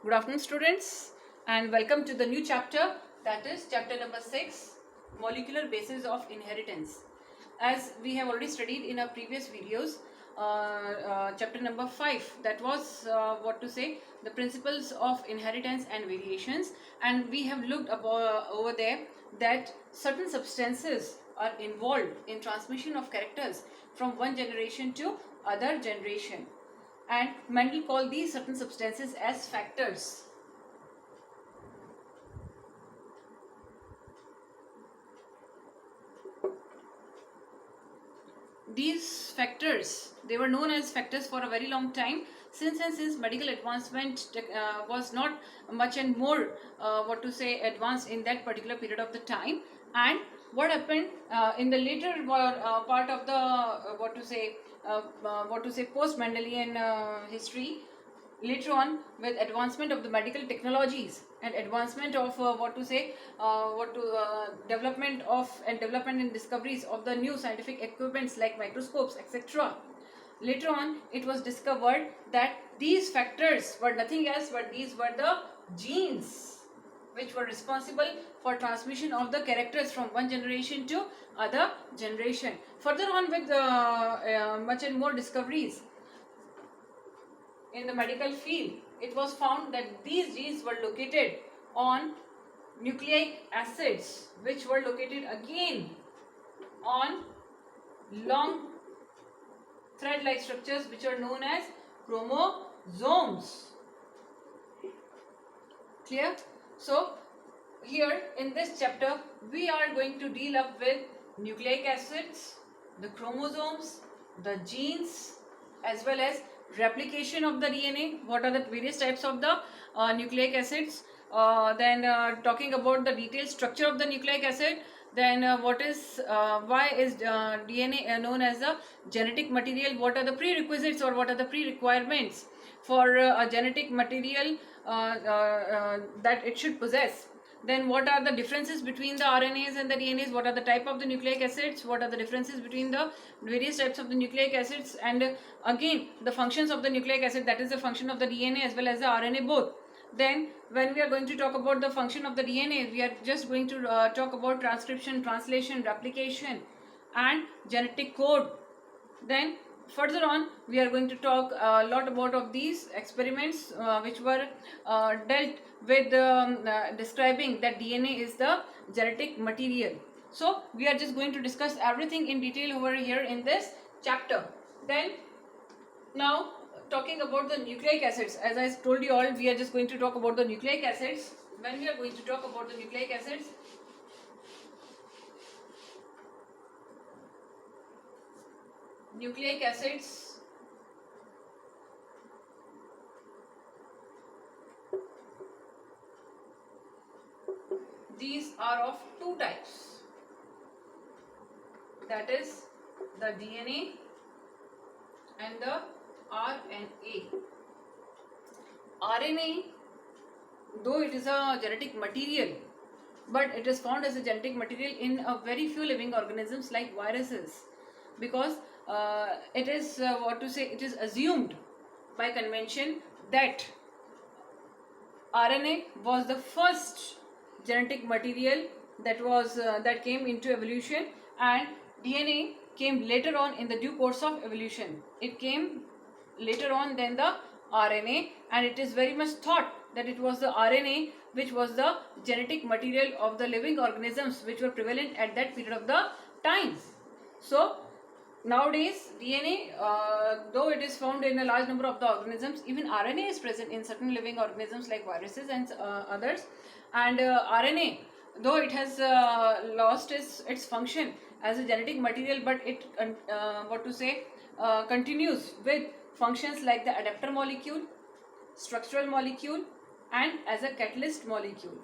Good afternoon, students, and welcome to the new chapter, that is chapter number 6, Molecular Basis of Inheritance. As we have already studied in our previous videos, chapter number 5, that was the principles of inheritance and variations, and we have looked over there that certain substances are involved in transmission of characters from one generation to other generation, and Mendel called these certain substances as factors. These factors, they were known as factors for a very long time, since medical advancement was not much and more advanced in that particular period of the time. And what happened in the later part of the post Mendelian history, later on, with advancement of the medical technologies and advancement of development and discoveries of the new scientific equipments like microscopes, etc., later on it was discovered that these factors were nothing else but these were the genes which were responsible for transmission of the characters from one generation to other generation. Further on, with much and more discoveries in the medical field, it was found that these genes were located on nucleic acids, which were located again on long thread-like structures which are known as chromosomes. Clear? So here in this chapter we are going to deal up with nucleic acids, the chromosomes, the genes, as well as replication of the DNA. What are the various types of the nucleic acids? Then talking about the detailed structure of the nucleic acid. Then why is DNA known as a genetic material? What are the prerequisites or what are the pre-requirements for a genetic material that it should possess? Then what are the differences between the RNAs and the DNAs? What are the type of the nucleic acids? What are the differences between the various types of the nucleic acids? And again, the functions of the nucleic acid, that is the function of the DNA as well as the RNA both. Then when we are going to talk about the function of the DNA, we are just going to talk about transcription, translation, replication and genetic code. Then further on we are going to talk a lot about of these experiments which were dealt with describing that DNA is the genetic material. So we are just going to discuss everything in detail over here in this chapter. Then now talking about the nucleic acids, as I told you all, we are just going to talk about the nucleic acids. When we are going to talk about the nucleic acids, these are of two types, that is the DNA and the RNA. RNA, though it is a genetic material, but it is found as a genetic material in a very few living organisms like viruses, because it is it is assumed by convention that RNA was the first genetic material that came into evolution, and DNA came later on in the due course of evolution. It came later on than the RNA, and it is very much thought that it was the RNA which was the genetic material of the living organisms which were prevalent at that period of the time. So nowadays DNA, though it is found in a large number of the organisms, even RNA is present in certain living organisms like viruses and others. And RNA, though it has lost its function as a genetic material, but it continues with functions like the adapter molecule, structural molecule, and as a catalyst molecule.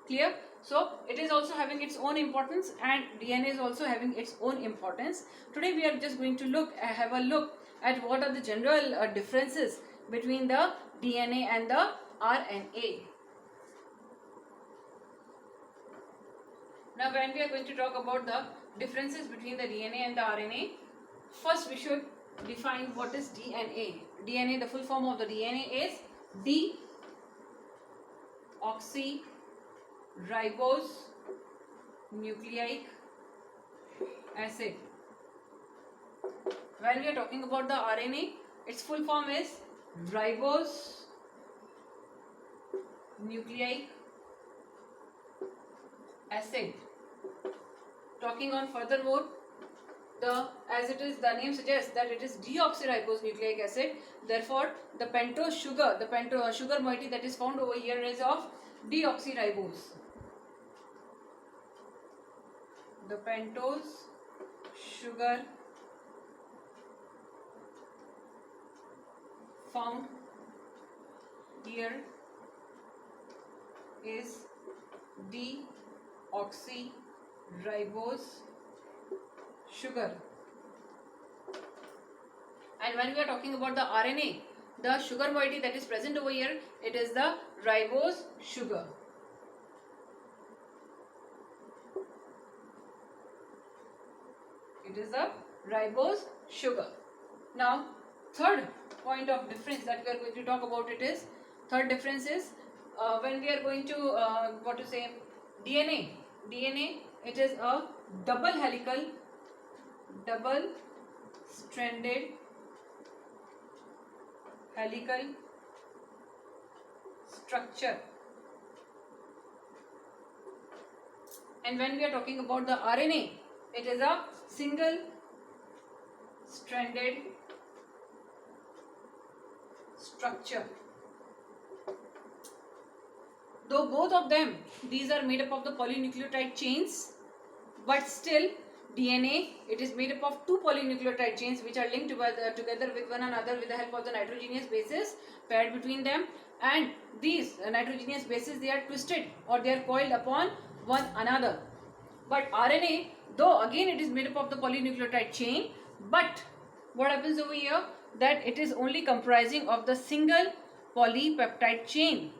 Clear? So it is also having its own importance, and DNA is also having its own importance. Today we are just going to have a look at what are the general differences between the DNA and the RNA. Now when we are going to talk about the differences between the DNA and the RNA, first we should define what is DNA. DNA, the full form of the DNA is deoxyribose nucleic acid. When we are talking about the RNA, its full form is ribose nucleic acid. Talking on furthermore, as it is, the name suggests that it is deoxyribose nucleic acid. Therefore, the pentose sugar moiety that is found over here is of deoxyribose. The pentose sugar found here is deoxyribose sugar. And when we are talking about the RNA, the sugar moiety that is present over here, it is the ribose sugar. It is the ribose sugar. Now, third point of difference that we are going to talk about third difference is when we are going to DNA. DNA, it is a double-stranded helical structure. And when we are talking about the RNA, it is a single-stranded structure. Though both of them, these are made up of the polynucleotide chains, but still DNA, it is made up of two polynucleotide chains which are linked together with one another with the help of the nitrogenous bases paired between them, and these nitrogenous bases, they are twisted or they are coiled upon one another. But RNA, though again it is made up of the polynucleotide chain, but what happens over here, that it is only comprising of the single polypeptide chain.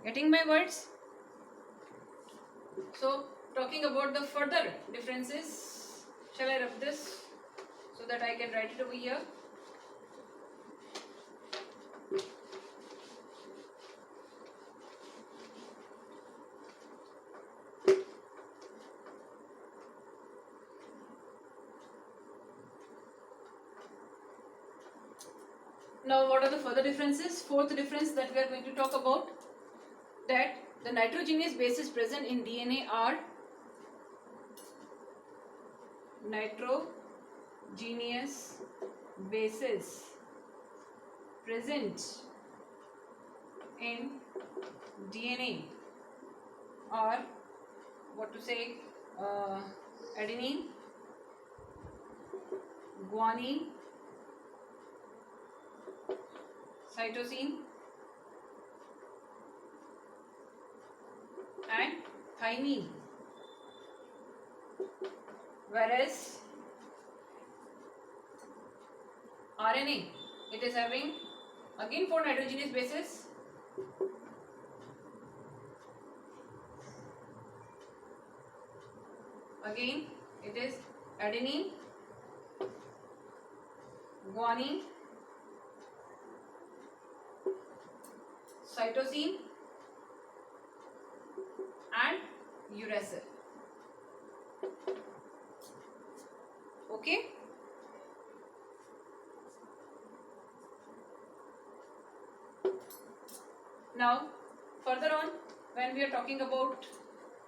Getting my words? So, talking about the further differences, shall I rub this so that I can write it over here? Now, what are the further differences? Fourth difference that we are going to talk about, that the nitrogenous bases present in DNA are nitrogenous bases present in DNA are adenine, guanine, cytosine and thymine, whereas RNA, it is having again 4 nitrogenous bases, again it is adenine, guanine, cytosine and uracil. Okay. Now, further on, when we are talking about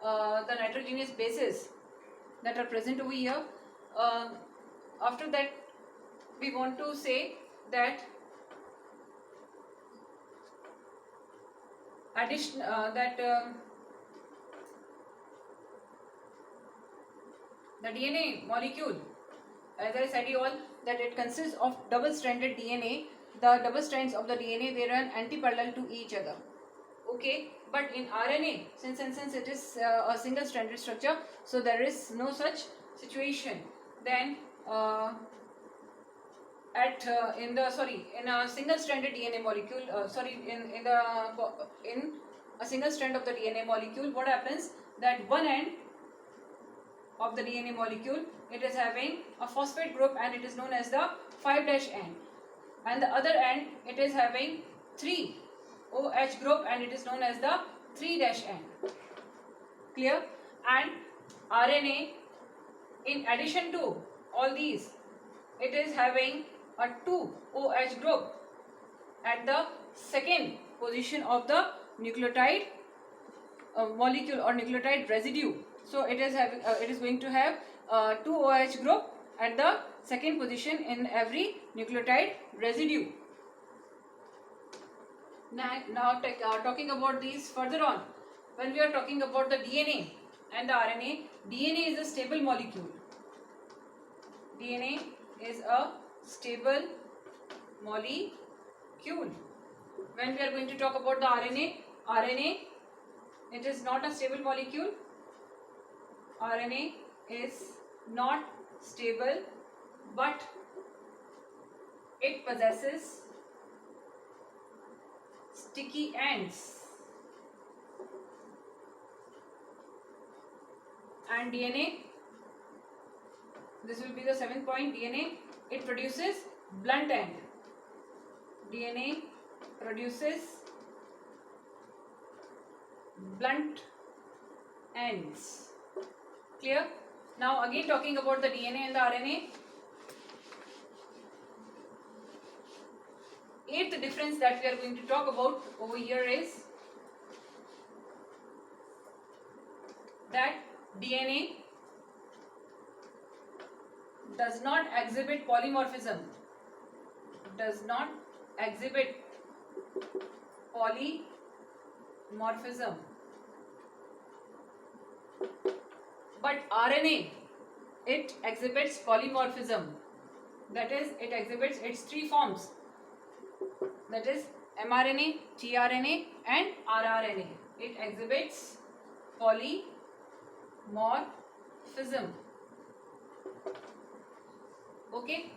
the nitrogenous bases that are present over here, after that we want to say that the DNA molecule, as I said you all, that it consists of double-stranded DNA. The double strands of the DNA, they run anti-parallel to each other. Okay, but in RNA, since it is a single-stranded structure, so there is no such situation. Then in a single-stranded DNA molecule, in a single strand of the DNA molecule, what happens, that one end of the DNA molecule, it is having a phosphate group and it is known as the 5' end, and the other end it is having 3 OH group and it is known as the 3-N. Clear? And RNA, in addition to all these, it is having a 2-OH group at the second position of the nucleotide molecule or nucleotide residue. So it is having it is going to have 2-OH group at the second position in every nucleotide residue. Now talking about these further on, when we are talking about the DNA and the RNA, DNA is a stable molecule. DNA is a stable molecule. When we are going to talk about the RNA, it is not a stable molecule. RNA is not stable, but it possesses sticky ends. And DNA, this will be the 7th point. DNA, it produces blunt end. DNA produces blunt ends. Clear? Now again talking about the DNA and the RNA. Eighth difference that we are going to talk about over here is that DNA does not exhibit polymorphism. Does not exhibit polymorphism. But RNA, it exhibits polymorphism. That is, it exhibits its 3 forms. That is mRNA, tRNA and rRNA. It exhibits polymorphism. Okay.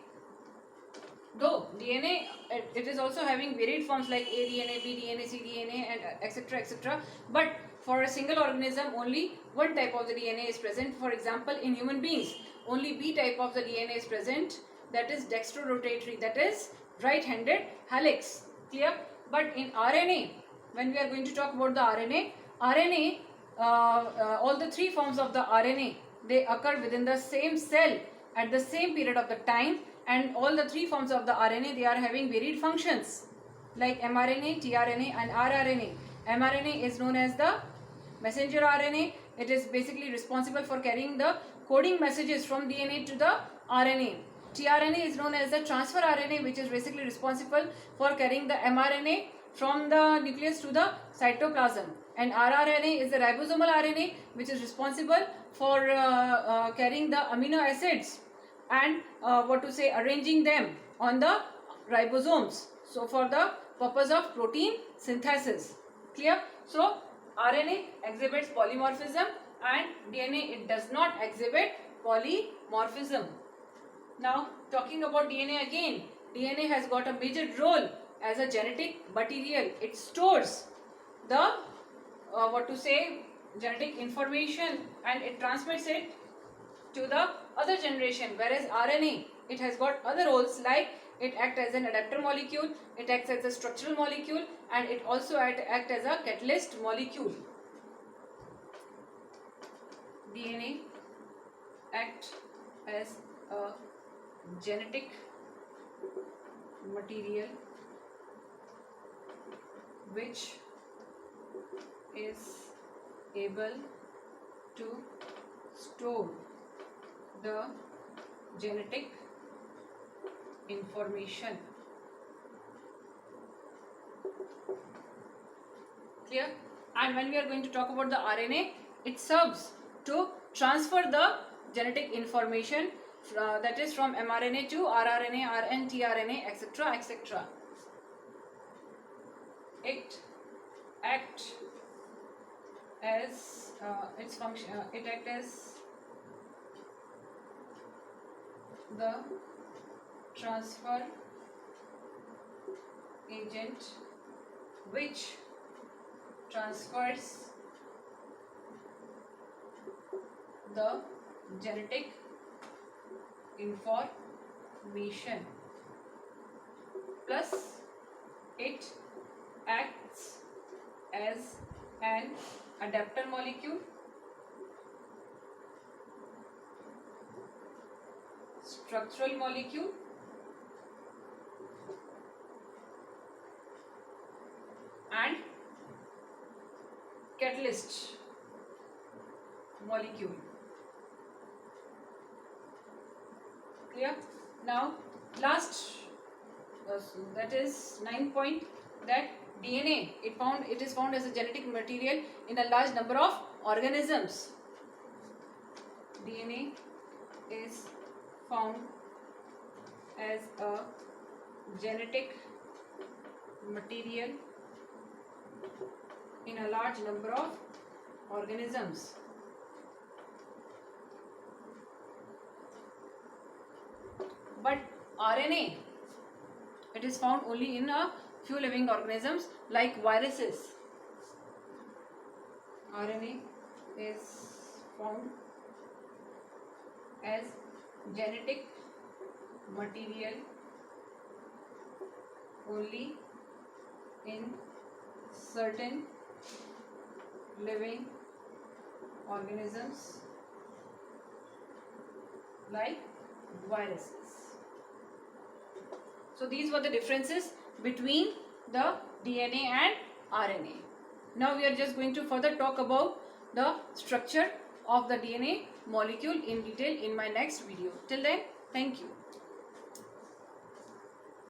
Though DNA, it is also having varied forms like aDNA, bDNA, cDNA and etc. etc. But for a single organism, only one type of the DNA is present. For example, in human beings, only B type of the DNA is present. That is dextrorotatory. That is right-handed helix. Clear? But in RNA, when we are going to talk about the RNA, all the 3 forms of the RNA, they occur within the same cell at the same period of the time, and all the 3 forms of the RNA, they are having varied functions like mRNA, tRNA and rRNA. mRNA is known as the messenger RNA. It is basically responsible for carrying the coding messages from DNA to the RNA. tRNA is known as the transfer RNA, which is basically responsible for carrying the mRNA from the nucleus to the cytoplasm. And rRNA is the ribosomal RNA, which is responsible for carrying the amino acids and arranging them on the ribosomes. So for the purpose of protein synthesis. Clear? So RNA exhibits polymorphism and DNA, it does not exhibit polymorphism. Now talking about DNA again, DNA has got a major role as a genetic material. It stores the genetic information and it transmits it to the other generation, whereas RNA, it has got other roles like it acts as an adapter molecule, it acts as a structural molecule and it also acts as a catalyst molecule. DNA acts as a genetic material which is able to store the genetic information. Clear? And when we are going to talk about the RNA, it serves to transfer the genetic information that is from mRNA to rRNA, RN, tRNA, etc. etc. It acts as its function. It acts as the transfer agent which transfers the genetic information, plus it acts as an adapter molecule, structural molecule, and catalyst molecule. Clear? Now last, that is 9 point, that DNA, it is found as a genetic material in a large number of organisms. DNA is found as a genetic material in a large number of organisms. But RNA, it is found only in a few living organisms like viruses. RNA is found as genetic material only in certain living organisms like viruses. So these were the differences between the DNA and RNA. Now we are just going to further talk about the structure of the DNA molecule in detail in my next video. Till then, thank you.